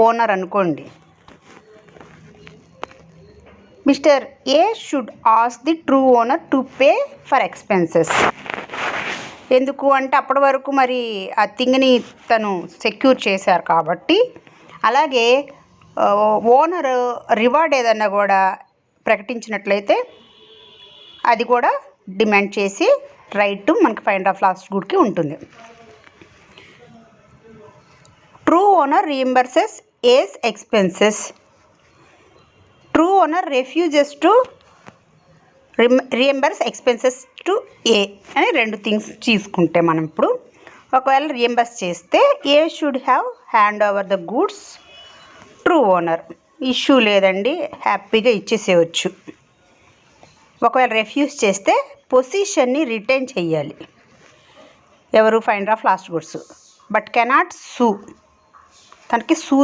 Owner అనుకోండి. Mister A should ask the true owner to pay for expenses. ఎందుకు అంటే అప్పటి వరకు మరి ఆ థింగ్ని తను సెక్యూర్ చేశారు కాబట్టి. అలాగే ఓనర్ రివార్డ్ ఏదన్నా కూడా ప్రకటించినట్లయితే అది కూడా డిమాండ్ చేసి రైట్ మనకి ఫైండర్ ఆఫ్ లాస్ట్ గుడ్కి ఉంటుంది. True owner reimburses A's expenses. True owner refuses to reimburse expenses to A అని 2 థింగ్స్ తీసుకుంటే మనం ఇప్పుడు ఒకవేళ రీఎంబర్స్ చేస్తే A should have hand over the goods true owner. Issue లేదండి, హ్యాపీగా ఇచ్చేసేయచ్చు. ఒకవేళ రెఫ్యూజ్ చేస్తే పొజిషన్ని రిటైన్ చేయాలి ఎవరు finder of last goods, but cannot సూ. తనకి సూ